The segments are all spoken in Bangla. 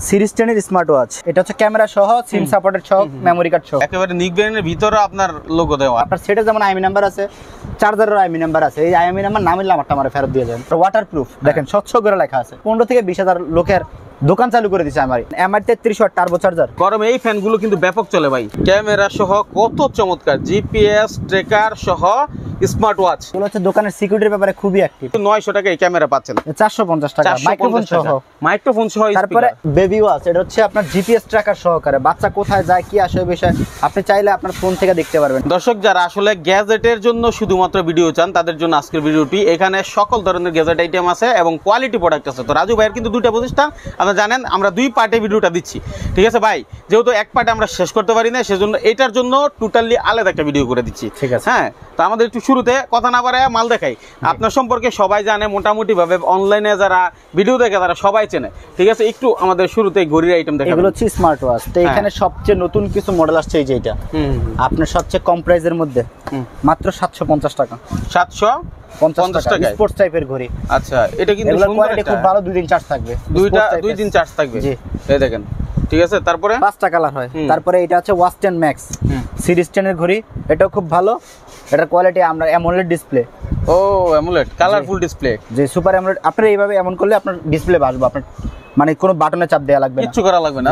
সিরিজ 10 এর স্মার্ট ওয়াচ। এটা হচ্ছে ক্যামেরা সহ, সিম সাপোর্টেড সহ, মেমোরি কার্ড সহ। একেবারে নিক ব্র্যান্ডের ভিতরে আপনার লোগো দেওয়া। আপনার সেটে যেমন আইএমই নাম্বার আছে, চার্জারের আইএমই নাম্বার আছে। এই আইএমই নাম্বার না মিললে আমারটা আমার ফেরত দিয়ে যাবেন। ওয়াটারপ্রুফ দেখেন, স্বচ্ছ করে লেখা আছে। 15 থেকে 20,000 লোকের দোকান চালু করে দিছে আমার এমআই 33 ওয়াট টার্বো চার্জার। গরমে এই ফ্যানগুলো কিন্তু ব্যাপক চলে ভাই। ক্যামেরা সহ কত চমৎকার, জিপিএস ট্র্যাকার সহ স্মার্ট ওয়াচ। এগুলো হচ্ছে দোকানের সিকিউরিটির ব্যাপারে খুবই অ্যাক্টিভ। 900 টাকা এই ক্যামেরা পাচ্ছেন, 450 টাকা মাইক্রোফোন সহ। মাইক্রোফোন সহ। তারপরে বেবি ওয়াচ, এটা হচ্ছে আপনার জিপিএস ট্র্যাকার সহকারে বাচ্চা কোথায় যায় কি আসে বিষয় আপনি চাইলে আপনার ফোন থেকে দেখতে পারবেন। দর্শক যারা আসলে গ্যাজেটের জন্য শুধুমাত্র ভিডিও চান তাদের জন্য আজকের ভিডিওটি। এখানে সকল ধরনের গ্যাজেট আইটেম আছে এবং কোয়ালিটি প্রোডাক্ট আছে। তো রাজু ভাইয়ের কিন্তু দুইটা প্রতিষ্ঠান, আপনারা জানেন। আমরা 2 পার্টে ভিডিওটা দিচ্ছি, ঠিক আছে ভাই? যেহেতু এক পার্টে আমরা শেষ করতে পারি না, সেজন্য এটার জন্য টোটালি আলাদা একটা ভিডিও করে দিচ্ছি, ঠিক আছে? হ্যাঁ। তো আমাদের একটু শুরুতে কথা না বাড়ায় মাল দেখাই। আপনার সম্পর্কে সবাই জানে মোটামুটি ভাবে, অনলাইনে যারা ভিডিও দেখে তারা সবাই চেনে, ঠিক আছে? একটু আমাদের শুরুতে ঘড়ির আইটেম দেখাই। এগুলো হচ্ছে স্মার্ট ওয়াচ। তো এখানে সবচেয়ে নতুন কিছু মডেল আসছে, এই যে এটা আপনার সবচেয়ে কম প্রাইসের মধ্যে মাত্র 750 টাকা। 750 টাকা স্পোর্টস টাইপের ঘড়ি। আচ্ছা, এটা কিন্তু কোয়ালিটি খুব ভালো, 2 দিন চার্জ থাকবে। 2 দিন চার্জ থাকবে, জি। এই দেখেন, ঠিক আছে? তারপরে 5টা কালার হয়। তারপরে এটা হচ্ছে ওয়াচ 10 ম্যাক্স সিরিজ 10 এর ঘড়ি। এটাও খুব ভালো। এটার কোয়ালিটি আমরা অ্যামোলেড ডিসপ্লে। ও অ্যামোলেড, কালারফুল ডিসপ্লে। যে সুপার অ্যামোলেড। আপনি এইভাবে এমন করলে আপনার ডিসপ্লে আসবে, আপনার মানে কোনো বাটনে চাপ দেওয়া লাগবে না, কিছু করা লাগবে না।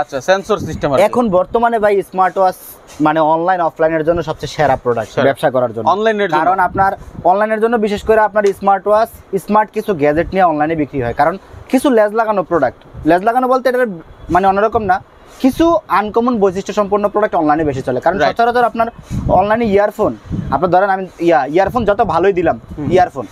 আচ্ছা, সেন্সর সিস্টেম আছে। এখন বর্তমানে ভাই স্মার্ট ওয়াচ মানে অনলাইন অফলাইনের জন্য সবচেয়ে সেরা প্রোডাক্ট ব্যবসা করার জন্য। অনলাইনের জন্য, কারণ আপনার অনলাইনের জন্য বিশেষ করে আপনার স্মার্ট ওয়াচ, স্মার্ট কিছু গ্যাজেট নিয়ে অনলাইনে বিক্রি হয়। কারণ কিছু লেজ লাগানো প্রোডাক্ট, লেজ লাগানো বলতে এটার মানে অন্যরকম না, কিছু আনকমন বৈশিষ্ট্য সম্পন্ন প্রোডাক্ট অনলাইনে বেশি চলে। কারণ সচরাচর আপনার অনলাইনে ইয়ারফোন, আপনার ধরেন আমি ইয়ারফোন যত ভালোই দিলাম, ইয়ারফোন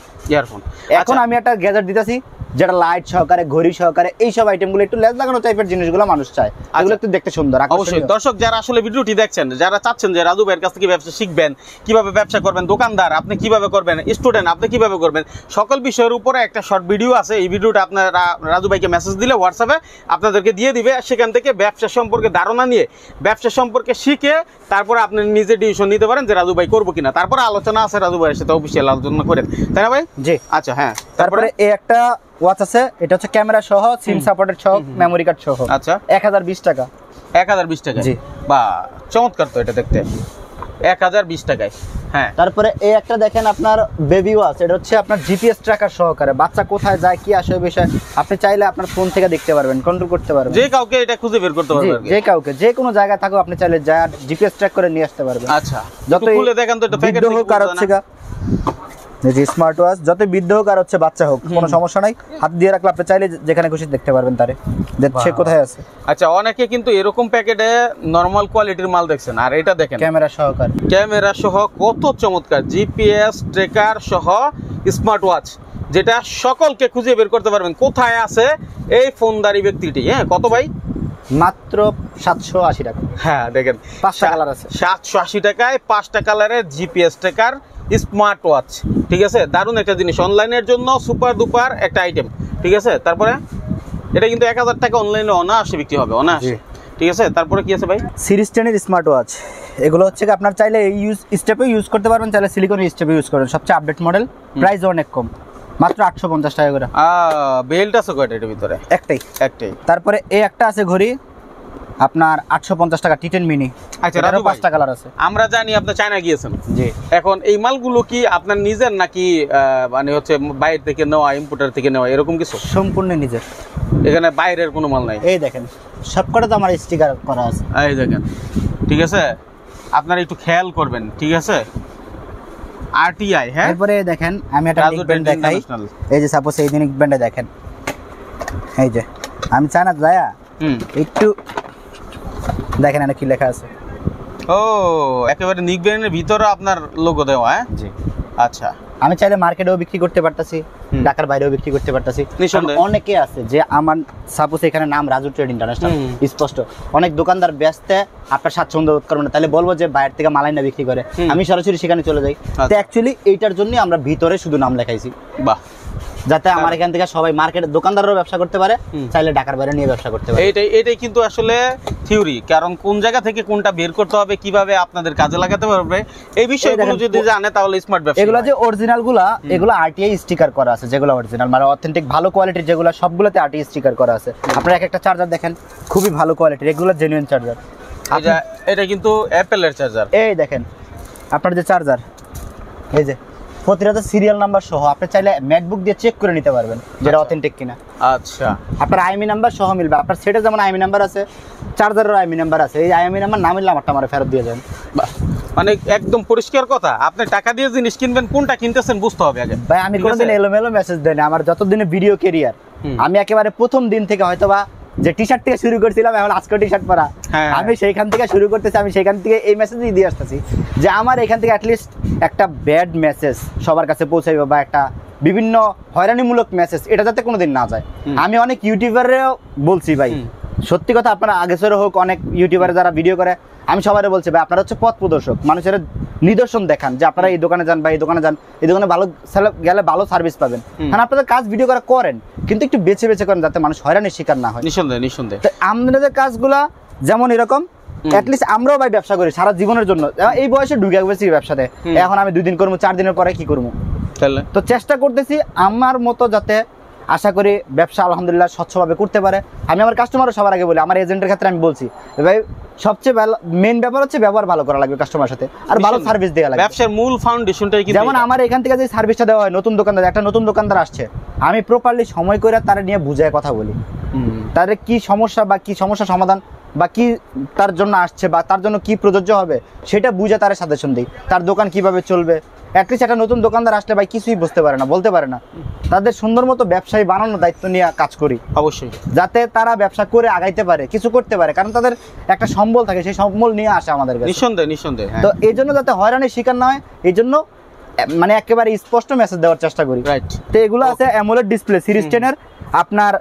এখন আমি একটা গ্যাজেট দিতেছি যেটা লাইট সহকারে, ঘড়ি সহকারে, এইসব আইটেমগুলো একটু লেজ লাগানো টাইপের জিনিসগুলো মানুষ চায়, এগুলো একটু দেখতে সুন্দর। অবশ্যই দর্শক যারা আসলে ভিডিওটি দেখছেন, যারা চাচ্ছেন যে রাজু ভাইয়ের কাছ থেকে ব্যবসা শিখবেন, কিভাবে ব্যবসা করবেন, দোকানদার আপনি কিভাবে করবেন, স্টুডেন্ট আপনি কিভাবে করবেন, সকল বিষয়ের উপরে একটা শর্ট ভিডিও আছে। এই ভিডিওটা আপনারা রাজু ভাইকে মেসেজ দিলে হোয়াটসঅ্যাপে আপনাদেরকে দিয়ে দিবে। সেখান থেকে ব্যবসা সম্পর্কে ধারণা নিয়ে, ব্যবসা সম্পর্কে শিখে তারপরে আপনি নিজে ডিসিশন নিতে পারেন যে রাজু ভাই করবো কিনা। তারপরে আলোচনা আছে রাজু ভাইয়ের সাথে, অফিসিয়াল আলোচনা করেন, তাই না ভাই? জি। আচ্ছা, হ্যাঁ। তারপরে এই একটা ওয়াচ আছে, এটা হচ্ছে ক্যামেরা সহ, সিম সাপোর্টেড সহ, মেমোরি কার্ড সহ। আচ্ছা, 1020 টাকা। 1020 টাকা, জি। বা চমৎকার তো এটা দেখতে, 1020 টাকায়। হ্যাঁ। তারপরে এই একটা দেখেন আপনার বেবি ওয়াচ, এটা হচ্ছে আপনার জিপিএস ট্র্যাকার সহকারে বাচ্চা কোথায় যায় কি আসে বিষয় আপনি চাইলে আপনার ফোন থেকে দেখতে পারবেন, কন্ট্রোল করতে পারবেন। যে কাউকে এটা খুঁজে বের করতে পারবেন, যে কাউকে যে কোনো জায়গায় থাকো আপনি চাইলে যায় জিপিএস ট্র্যাক করে নিয়ে আসতে পারবেন। আচ্ছা, যত খুলে দেখেন তো এটা প্যাকেট হোক আর হচ্ছে যে স্মার্ট ওয়াচ যত বৃদ্ধ হোক আর হচ্ছে বাচ্চা হোক কোনো সমস্যা নাই, হাত দিয়ে রাখলে আপনি চাইলে যেখানে খুশি দেখতে পারবেন তারে সে কোথায় আছে। আচ্ছা, অনেকে কিন্তু এরকম প্যাকেটে নরমাল কোয়ালিটির মাল দেখছেন, আর এটা দেখেন ক্যামেরা সহকারে, ক্যামেরা সহ কত চমৎকার, জিপিএস ট্র্যাকার সহ স্মার্ট ওয়াচ, যেটা সকলকে খুঁজে বের করতে পারবেন কোথায় আছে এই ফোনদারি ব্যক্তিটি। হ্যাঁ, কত ভাই? মাত্র 780 টাকা। হ্যাঁ, দেখেন 5টা কালার আছে, 780 টাকায় 5টা কালারের জিপিএস ট্র্যাকার স্মার্ট ওয়াচ, ঠিক আছে? দারুণ একটা জিনিস, অনলাইনের জন্য সুপার দুপার একটা আইটেম, ঠিক আছে? তারপরে এটা কিন্তু 1000 টাকা অনলাইনে অনায়াসে বিক্রি হবে, অনায়াসে, ঠিক আছে? তারপরে কি আছে ভাই? সিরিজ 10 এর স্মার্ট ওয়াচ। এগুলো হচ্ছে আপনার চাইলে এই স্টেপে ইউজ করতে পারবেন, চাইলে সিলিকন স্টেপে ইউজ করবেন। সবচেয়ে আপডেট মডেল, প্রাইস অনেক কম, মাত্র 850 টাকা করে। বেল্ট আছে কয়টা এর ভিতরে? একটাই। তারপরে এই একটা আছে ঘড়ি আপনার 850 টাকা, টি10 মিনি। আচ্ছা, রাজু ভাই 5টা কালার আছে। আমরা জানি আপনি চায়না গিয়েছেন, জি। এখন এই মালগুলো কি আপনার নিজের নাকি মানে হচ্ছে বাইরে থেকে নেওয়া, ইম্পোর্টার থেকে নেওয়া, এরকম কিছু? সম্পূর্ণ নিজের, এখানে বাইরের কোনো মাল নাই। এই দেখেন সবকটা তো আমার স্টিকার করা আছে, এই দেখেন, ঠিক আছে? আপনারা একটু খেয়াল করবেন, ঠিক আছে? আরটিআই। হ্যাঁ, এরপরে দেখেন আমি একটা নেক ব্যান্ড দেখাই। এই যে সাপোজ এই নেক ব্যান্ডে দেখেন, এই যে আমি চায়না যায়া একটু দেখেন এখানে কি লেখা আছে। ও, একেবারে নিক ব্র্যান্ডের ভিতরে আপনার লোগো দেওয়া। হ্যাঁ, জি। আচ্ছা, আমি চাইলে মার্কেটেও বিক্রি করতে পারতাছি, ঢাকার বাইরেও বিক্রি করতে পারতাছি। অনেকে আছে যে আমার সাপোজ এখানে নাম রাজু ট্রেড ইন্টারন্যাশনাল স্পষ্ট, অনেক দোকানদার ব্যস্ত আপনার স্বাচ্ছন্দ্য বোধ করবে না, তাহলে বলবো যে বাইরে থেকে মালাই না বিক্রি করে, আমি সরাসরি সেখানে চলে যাই। তো অ্যাকচুয়ালি এইটার জন্য আমরা ভিতরে শুধু নাম লেখাইছি। বাহ, যাতে আমার এখান থেকে সবাই মার্কেটে দোকানদাররাও ব্যবসা করতে পারে, চাইলে ঢাকার বাইরে নিয়ে ব্যবসা করতে পারে। এটাই কিন্তু আসলে থিওরি, কারণ কোন জায়গা থেকে কোনটা বের করতে হবে, কিভাবে আপনাদের কাজে লাগাতে পারবে, এই বিষয়গুলো যদি জানে তাহলে স্মার্ট ব্যবসা। এগুলো যে অরিজিনাল গুলা, এগুলো আরটিআই স্টিকার করা আছে, যেগুলো অরিজিনাল মানে অথেন্টিক ভালো কোয়ালিটির যেগুলো, সবগুলোতে আরটিআই স্টিকার করা আছে। আপনারা একটা চার্জার দেখেন, খুবই ভালো কোয়ালিটির, এগুলো জেনুইন চার্জার। এটা কিন্তু অ্যাপেলের চার্জার। এই দেখেন আপনার যে চার্জার, এই যে প্রতিটা সিরিয়াল নাম্বার সহ আপনি চাইলে ম্যাকবুক দিয়ে চেক করে নিতে পারবেন যেটা অথেন্টিক কিনা। আচ্ছা, আপনার আইএমই নাম্বার সহ মিলবে। আপনার সেটে যেমন আইএমই নাম্বার আছে, চার্জারেরও আইএমই নাম্বার আছে। এই আইএমই নাম্বার না মিললে আমারটা আমার ফেরত দিয়ে যাবেন। মানে একদম পরিষ্কার কথা, আপনি টাকা দিয়ে জিনিস কিনবেন, কোনটা কিনতেছেন বুঝতে হবে আগে। ভাই আমি কোনোদিন এলোমেলো মেসেজ দেই না। আমার যতদিনে ভিডিও ক্যারিয়ার, আমি একেবারে প্রথম দিন থেকে হয়তোবা যে টি শার্ট থেকে শুরু করছিলাম, এখন আজকে টি শার্ট পরা, আমি সেইখান থেকে শুরু করতেছি। আমি সেইখান থেকে এই মেসেজই দিয়ে আসতেছি যে আমার এখান থেকে অ্যাটলিস্ট একটা ব্যাড মেসেজ সবার কাছে পৌঁছাইব, বা একটা বিভিন্ন হয়রানিমূলক মেসেজ এটা যাতে কোনোদিন না যায়। আমি অনেক ইউটিউবারেও বলছি ভাই, সত্যি কথা, আপনারা আগে ছেড়ে হোক, অনেক ইউটিউবারে যারা ভিডিও করে, আমি সবাই বলছি ভাই আপনারা হচ্ছে পথ প্রদর্শক, মানুষের নিদর্শন দেখান যে আপনারা এই দোকানে যান বা এই দোকানে যান, এই দোকানে ভালো গেলে ভালো সার্ভিস পাবেন। হ্যাঁ, আপনাদের কাজ ভিডিও করা করেন, কিন্তু একটু বেছে বেছে করেন যাতে মানুষ হয়রানির শিকার না হয়। নিঃসন্দেহে নিঃসন্দেহে। আমাদের কাজগুলা যেমন এরকম, অ্যাটলিস্ট আমরাও ভাই ব্যবসা করি সারা জীবনের জন্য। এই বয়সে ঢুকে গেছি ব্যবসাতে, এখন আমি 2 দিন করবো, 4 দিনের পরে কি করবো, তো চেষ্টা করতেছি আমার মতো যাতে আশা করি ব্যবসা আলহামদুলিল্লাহ স্বচ্ছভাবে করতে পারে। আমি আমার কাস্টমারও সবার আগে বলি, আমার এজেন্টের ক্ষেত্রে আমি বলছি ভাই সবচেয়ে মেইন ব্যাপার হচ্ছে ব্যবহার ভালো করা লাগবে কাস্টমারের সাথে, আর ভালো সার্ভিস দেওয়া লাগবে। ব্যবসার মূল ফাউন্ডেশনটাই কি, যেমন আমার এখান থেকে যে সার্ভিসটা দেওয়া হয়, নতুন দোকানদার, একটা নতুন দোকানদার আসছে, আমি প্রপারলি সময় করে তারা নিয়ে বুঝায় কথা বলি, তাদের কি সমস্যা বা কি সমস্যা সমাধান বা কি তার জন্য আসছে বা তার জন্য কি প্রযোজ্য হবে সেটা বুঝে তার সাজেশন দিই, তার দোকান কিভাবে চলবে। অ্যাটলিস্ট একটা নতুন দোকানদার আসলে ভাই কিছুই বুঝতে পারে না, বলতে পারে না, তাদের সুন্দর মতো ব্যবসায়ী বানানোর দায়িত্ব নিয়ে কাজ করি অবশ্যই, যাতে তারা ব্যবসা করে আগাইতে পারে, কিছু করতে পারে, কারণ তাদের একটা সম্বল থাকে, সেই সম্বল নিয়ে আসে আমাদের কাছে। নিঃসন্দেহে নিঃসন্দেহে। তো এই জন্য যাতে হয়রানির শিকার না হয়, এই জন্য মানে একেবারে স্পষ্ট মেসেজ দেওয়ার চেষ্টা করি। রাইট। তো এগুলো আছে অ্যামোলেড ডিসপ্লে সিরিজ 10 এর। আপনার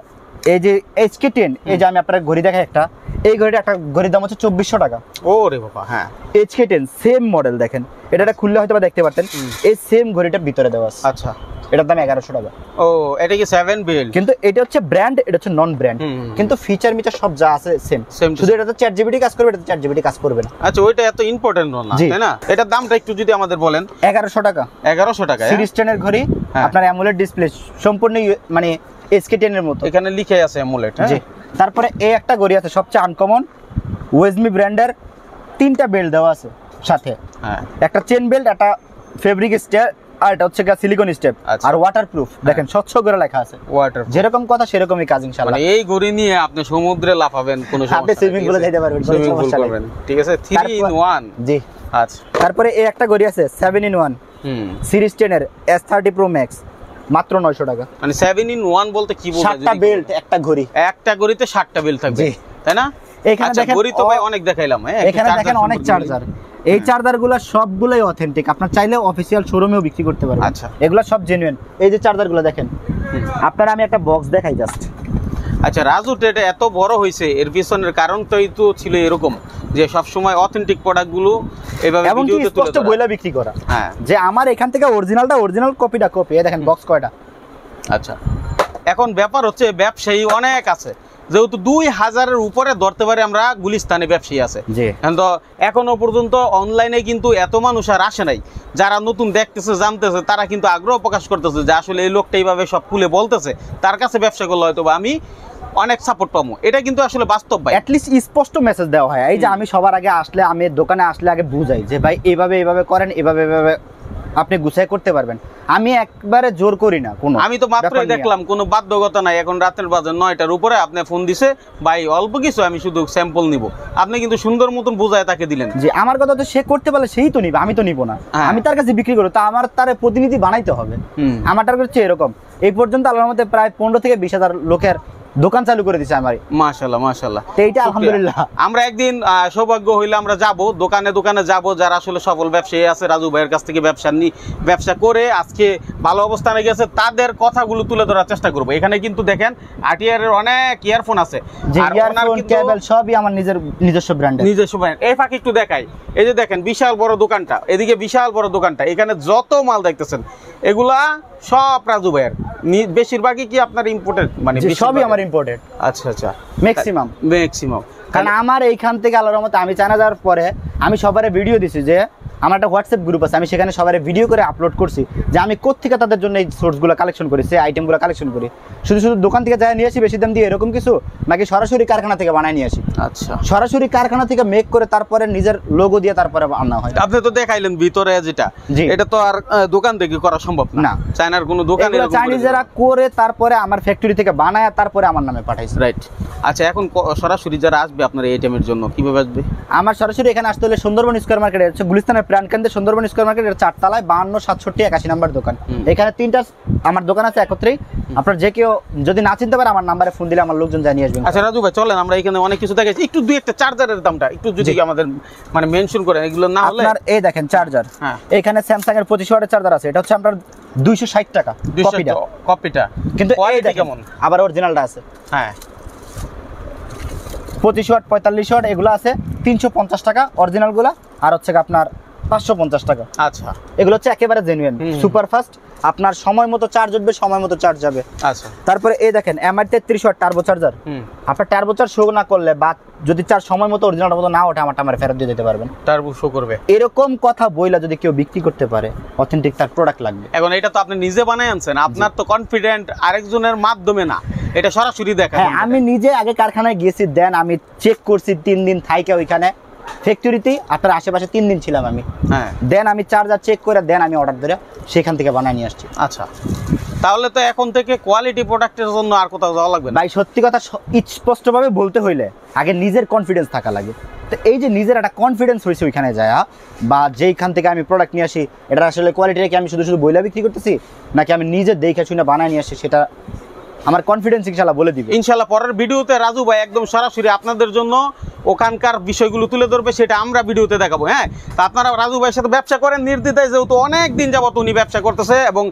এই যে HK10, এই যে আমি আপনার ঘড়ি দেখাই একটা, এই ঘড়িটা একটা ঘড়ির দাম হচ্ছে 2400 টাকা। ওরে বাবা, হ্যাঁ, HK10 সেম মডেল দেখেন, এটা খুললে হয়তো বা দেখতে পারতেন, এই সেম ঘড়িটার ভিতরে দেওয়া আছে। আচ্ছা, এটার দাম 1100 টাকা। ও, এটা কি 7 বিল্ড? কিন্তু এটা হচ্ছে ব্র্যান্ড, এটা হচ্ছে নন ব্র্যান্ড, কিন্তু ফিচার মিচার সব যা আছে সেম, শুধু এটাতে ChatGPT কাজ করবে, এটাতে ChatGPT কাজ করবে না। আচ্ছা, ওইটা এত ইম্পর্টেন্ট না, তাই না? এটার দামটা একটু যদি আমাদের বলেন। 1100 টাকা। 1100 টাকা সিরিজ 10 এর ঘড়ি, আপনার অ্যামোলেড ডিসপ্লে, সম্পূর্ণ মানে HK10 এর মতো, এখানে লিখে আছে অ্যামোলেড। জি। তারপরে এই একটা ঘড়ি আছে সবচেয়ে আনকমন, ওয়েজমি ব্র্যান্ডের, 3টা বেল্ট দেওয়া আছে সাথে, একটা চেন বেল্ট, একটা ফেব্রিক স্টেপ, আর এটা হচ্ছে সিলিকন স্টেপ, আর ওয়াটারপ্রুফ। দেখেন স্বচ্ছ করে লেখা আছে, ওয়াটার, যেরকম কথা সেরকমই কাজ ইনশাআল্লাহ। মানে এই ঘড়ি নিয়ে আপনি সমুদ্রে লাফাবেন, কোনো সমস্যা নেই, আপনি সুইমিং পুলে যেতে পারবেন, কোনো সমস্যা নেই, ঠিক আছে। 3 in 1। জি। আচ্ছা, তারপরে এই একটা ঘড়ি আছে 7 in 1 সিরিজ 10 এর S30 Pro Max, মাত্র 900 টাকা। মানে 7 in 1 বলতে কি বোঝায়? 7টা বেল্ট, একটা ঘড়ি, একটা ঘড়িতে 7টা বেল্ট থাকবে, তাই না? এখানে দেখেন ঘড়ি তো ভাই অনেক দেখাইলাম, এখানে দেখেন অনেক চার্জার। এই চার্জারগুলো সবগুলোই অথেন্টিক, আপনার চাইলে অফিশিয়াল শোরুমেও বিক্রি করতে পারবেন। আচ্ছা, এগুলো সব জেনুইন। এই যে চার্জারগুলো দেখেন, আপনারা আমি একটা বক্স দেখাই জাস্ট। আচ্ছা রাজু, এটা এত বড় হয়েছে, এর পিছনের কারণটাই তো ছিল এরকম যে সব সময় অথেন্টিক প্রোডাক্টগুলো এভাবে ভিডিওতে স্পষ্ট বইলা বিক্রি করা, হ্যাঁ, যে আমার এখান থেকে অরিজিনাল কপিটা কপি। এই দেখেন বক্স কয়টা। আচ্ছা, এখন ব্যাপার হচ্ছে ব্যবসায়ী অনেক আছে, যেহেতু 2000-এর উপরে ধরতে পারে আমরা গুলিস্তানে ব্যবসায়ী আছে, তো এখনো পর্যন্ত অনলাইনে কিন্তু এত মানুষ আর আসে নাই। যারা নতুন দেখতেছে জানতেছে তারা কিন্তু আগ্রহ প্রকাশ করতেছে যে আসলে এই লোকটা এইভাবে সব খুলে বলতেছে, তার কাছে ব্যবসা করলে হয়তো আমি অনেক সাপোর্ট পাবো। এটা কিন্তু আসলে বাস্তব ভাই, অ্যাটলিস্ট স্পষ্ট মেসেজ দেওয়া হয়। এই যে আমি সবার আগে আসলে, আমি দোকানে আসলে আগে বুঝাই যে ভাই এইভাবে করেন, এইভাবে আপনি গুছাই করতে পারবেন। আমি একবারে জোর করি না কোনো, আমি তো মাত্রই দেখলাম কোনো বাধ্যকতা নাই। এখন রাতের বাজে 9টার উপরে আপনি ফোন দিছে, ভাই অল্প কিছু আমি শুধু স্যাম্পল নিব, আপনি কিন্তু সুন্দর মতন বুঝায় তাকে দিলেন। যে আমার কথা তো সে করতে পারলে সেই তো নিবে, আমি তো নিব না। আমি তার কাছে বিক্রি করবো, তা আমার তার প্রতিনিধি বানাইতে হবে। আমার টার্গেট হচ্ছে এরকম। এই পর্যন্ত আল্লাহর মধ্যে প্রায় 15 থেকে 20,000 লোকের দোকান চালু করে দিছে আমার। মাশাআল্লাহ মাশাআল্লাহ, এইটা আলহামদুলিল্লাহ। আমরা একদিন সৌভাগ্য হইলে আমরা যাব দোকানে যাব, যারা আসলে সফল ব্যবসায়ী আছে রাজু ভাইয়ের কাছ থেকে ব্যবসা করে আজকে ভালো অবস্থানে গেছে তাদের কথাগুলো তুলে ধরার চেষ্টা করবো। এখানে কিন্তু দেখেন আরটিআর এর অনেক ইয়ারফোন আছে, যে আর ওনার ইয়ারফোন কিন্তু কেবল সবই আমার নিজস্ব ব্র্যান্ডের। নিজস্ব ব্র্যান্ড। এই ফাঁকে একটু দেখাই, এই যে দেখেন বিশাল বড় দোকানটা, এদিকে বিশাল বড় দোকানটা, এখানে যত মাল দেখতেছেন এগুলা সব রাজু ভাইয়ের। বেশিরভাগই কি আপনার ইম্পোর্টেড? মানে সবই আমার ইম্পোর্টেড। আচ্ছা আচ্ছা, ম্যাক্সিমাম। কারণ আমার এইখান থেকে আল্লাহর রহমতে আমি চায়না যাওয়ার পরে আমি সবারে ভিডিও দিছি, যে আমার একটা হোয়াটসঅ্যাপ গ্রুপ আছে, আমি সেখানে সবারে ভিডিও করে আপলোড করছি যে আমি কোত্থেকে তাদের জন্য এই সোর্সগুলো কালেকশন করি, সেই আইটেমগুলো কালেকশন করি। শুধু দোকান থেকে যাই নিয়ে আসি বেশি দাম দিয়ে এরকম কিছু, নাকি সরাসরি কারখানা থেকে বানায় নিয়ে আসি? আচ্ছা, সরাসরি কারখানা থেকে মেক করে তারপরে নিজের লোগো দিয়ে তারপরে আনা হয়। আপনি তো দেখাইলেন ভিতরে যেটা, এটা তো আর দোকান থেকে করা সম্ভব না। চায়নার কোনো দোকান চাইনিজরা করে তারপরে আমার ফ্যাক্টরি থেকে বানায় তারপরে আমার নামে পাঠাইছে। রাইট। আচ্ছা, এখন সরাসরি যারা আসবে আপনার এই আইটেমের জন্য কিভাবে আসবে? আমার সরাসরি এখানে আসতে হলে সুন্দরবন স্কয়ার মার্কেট, হচ্ছে গুলিস্তানের প্রাণ কেন্দ্রে সুন্দরবন স্কয়ার মার্কেটের 4 তলায় 52, 67, 81 নাম্বার দোকান। এখানে 3টা আমার দোকান আছে একত্রেই। আপনার যে কেউ যদি না চিনতে পারে আমার নাম্বারে ফোন দিলে আমার লোকজন জানিয়ে আসবেন। আচ্ছা রাজু ভাই, চলেন আমরা এখানে অনেক কিছু দেখাচ্ছি, একটু দুই একটা চার্জারের দামটা একটু যদি আমাদের মানে মেনশন করেন, এগুলো না হলে। আপনার এই দেখেন চার্জার, এখানে স্যামসাং এর 25 ওয়াটের চার্জার আছে, এটা হচ্ছে আপনার 260 টাকা কপিটা, কিন্তু এই দেখেন কেমন আবার অরিজিনালটা আছে। হ্যাঁ, 25 ওয়াট 45 ওয়াট এগুলো আছে 350 টাকা অরিজিনালগুলো, আর হচ্ছে আপনার 550 টাকা। আচ্ছা, এগুলো হচ্ছে একেবারে জেনুইন সুপার ফাস্ট, আপনার সময় মতো চার্জ উঠবে, সময় মতো চার্জ যাবে। আচ্ছা, তারপরে এই দেখেন এমআই 33 ওয়াট টার্বো চার্জার, আপনার টার্বো চার্জ শো না করলে বা যদি চার্জ সময় মতো অরিজিনাল মতো না ওঠে আমার ফেরত দিয়ে দিতে পারবেন, টার্বো শো করবে। এরকম কথা বইলা যদি কেউ বিক্রি করতে পারে, অথেন্টিক তার প্রোডাক্ট লাগবে। এখন এটা তো আপনি নিজে বানায় আনছেন, আপনার তো কনফিডেন্ট আরেকজনের মাধ্যমে না, এটা সরাসরি দেখা। হ্যাঁ, আমি নিজে আগে কারখানায় গিয়েছি, দেন আমি চেক করছি 3 দিন থাইকা ওইখানে ফ্যাক্টরিতে, আপনার আশেপাশে 3 দিন ছিলাম আমি। হ্যাঁ, দেন আমি চার্জার চেক করে দেন আমি অর্ডার ধরে সেখান থেকে বানায় নিয়ে আসছি। আচ্ছা, তাহলে তো এখন থেকে কোয়ালিটি প্রোডাক্টের জন্য আর কোথাও যাওয়া লাগবে না ভাই। সত্যি কথা স্পষ্টভাবে বলতে হইলে আগে নিজের কনফিডেন্স থাকা লাগে। তো এই যে নিজের একটা কনফিডেন্স হয়েছে ওইখানে যায়, বা যেইখান থেকে আমি প্রোডাক্ট নিয়ে আসি এটা আসলে কোয়ালিটিটা কি আমি শুধু বইলা বিক্রি করতেছি নাকি আমি নিজে দেখে শুনে বানায় নিয়ে আসি, সেটা আমার কনফিডেন্স ইনশাআল্লাহ বলে দিবে। ইনশাআল্লাহ পরের ভিডিওতে রাজু ভাই একদম সরাসরি আপনাদের জন্য ওখানকার বিষয়গুলো তুলে ধরবে, সেটা আমরা ভিডিওতে দেখাবো। হ্যাঁ, তা আপনারা রাজু ভাইয়ের সাথে ব্যবসা করেন নির্দ্বিধায়, যেহেতু অনেক দিন যাবত উনি ব্যবসা করতেছে এবং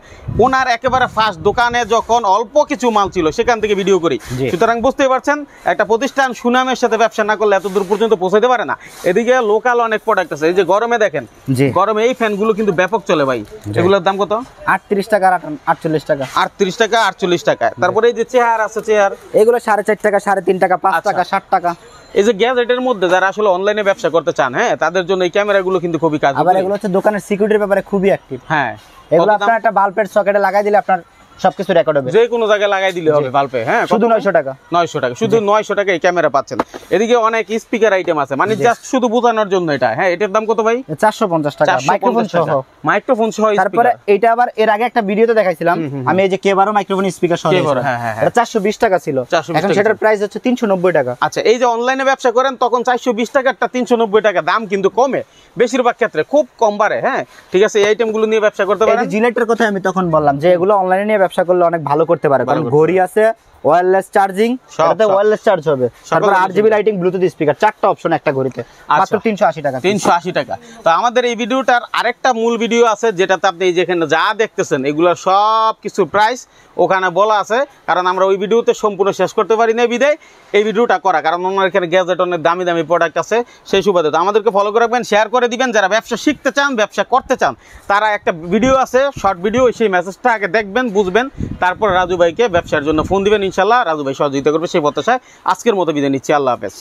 ওনার একেবারে ফার্স্ট দোকানে যখন অল্প কিছু মাল ছিল সেখান থেকে ভিডিও করি, সুতরাং বুঝতেই পারছেন একটা প্রতিষ্ঠান সুনামের সাথে ব্যবসা না করলে এত দূর পর্যন্ত পৌঁছাতে পারে না। এদিকে লোকাল অনেক প্রোডাক্ট আছে, এই যে গরমে দেখেন, গরমে এই ফ্যানগুলো কিন্তু ব্যাপক চলে ভাই। এগুলোর দাম কত? 38 টাকা, 48 টাকা। 38 টাকা, 48 টাকা। তারপরে এই যে চেয়ার আছে, চেয়ার এগুলো 4.5 টাকা, 3.5 টাকা, 5 টাকা, 60 টাকা। এই যে গ্যাজেটের মধ্যে যারা আসলে অনলাইনে ব্যবসা করতে চান, হ্যাঁ, তাদের জন্য এই ক্যামেরাগুলো কিন্তু খুবই কাজ। আবার এগুলো হচ্ছে দোকানের সিকিউরিটির ব্যাপারে খুবই অ্যাক্টিভ। হ্যাঁ, এগুলো আপনার একটা বাল্বের সকেটে লাগাই দিলে আপনার সবকিছু রেকর্ড হবে, যে কোনো জায়গায় লাগাই দিলে হবে বাল্বে। হ্যাঁ, শুধু 900 টাকা। 900 টাকা, শুধু 900 টাকা এই ক্যামেরা পাচ্ছেন। এদিকে অনেক স্পিকার আইটেম আছে, মানে জাস্ট শুধু বোঝানোর জন্য এটা। হ্যাঁ, এটার দাম কত ভাই? 450 টাকা, মাইক্রোফোন সহ। মাইক্রোফোন সহ। তারপরে এটা আবার এর আগে একটা ভিডিওতে দেখাইছিলাম আমি, এই যে কেবারো মাইক্রোফোন স্পিকার সহ। হ্যাঁ হ্যাঁ, এটা 420 টাকা ছিল, এখন সেটার প্রাইস হচ্ছে 390 টাকা। আচ্ছা, এই যে অনলাইনে ব্যবসা করেন তখন 420 টাকাটা 390 টাকা, দাম কিন্তু কমে বেশিরভাগ ক্ষেত্রে, খুব কম বাড়ে। হ্যাঁ, ঠিক আছে, এই আইটেমগুলো নিয়ে ব্যবসা করতে পারেন। এই যে জিলেটের কথা আমি তখন বললাম যে এগুলো অনলাইনে নিয়ে ব্যবসা করলে অনেক ভালো করতে পারে, কারণ ঘড়ি আছে, ওয়্যারলেস চার্জিং, এটাতে ওয়্যারলেস চার্জ হবে, তারপর আরজিবি লাইটিং, ব্লুটুথ স্পিকার, 4টা অপশন একটা ঘড়িতে, মাত্র 380 টাকা। 380 টাকা। তো আমাদের এই ভিডিওটার আরেকটা মূল ভিডিও আছে, যেটাতে আপনি যেখানে যা দেখতেছেন এগুলো সব কিছু প্রাইস ওখানে বলা আছে, কারণ আমরা ওই ভিডিওতে সম্পূর্ণ শেষ করতে পারি না বিদায় এই ভিডিওটা করা, কারণ আমার এখানে গ্যাজেট অনেক দামি দামি প্রোডাক্ট আছে। সেই সুবাদে তো আমাদেরকে ফলো করে রাখবেন, শেয়ার করে দিবেন। যারা ব্যবসা শিখতে চান, ব্যবসা করতে চান, তারা একটা ভিডিও আছে, শর্ট ভিডিও, সেই মেসেজটা আগে দেখবেন, বুঝবেন, তারপর রাজু ভাইকে ব্যবসার জন্য ফোন দিবেন। ইনশাল্লাহ রাজু ভাই সহযোগিতা করবে সেই প্রত্যাশায় আজকের মতো বিদায় নিচ্ছি। আল্লাহ হাফেজ।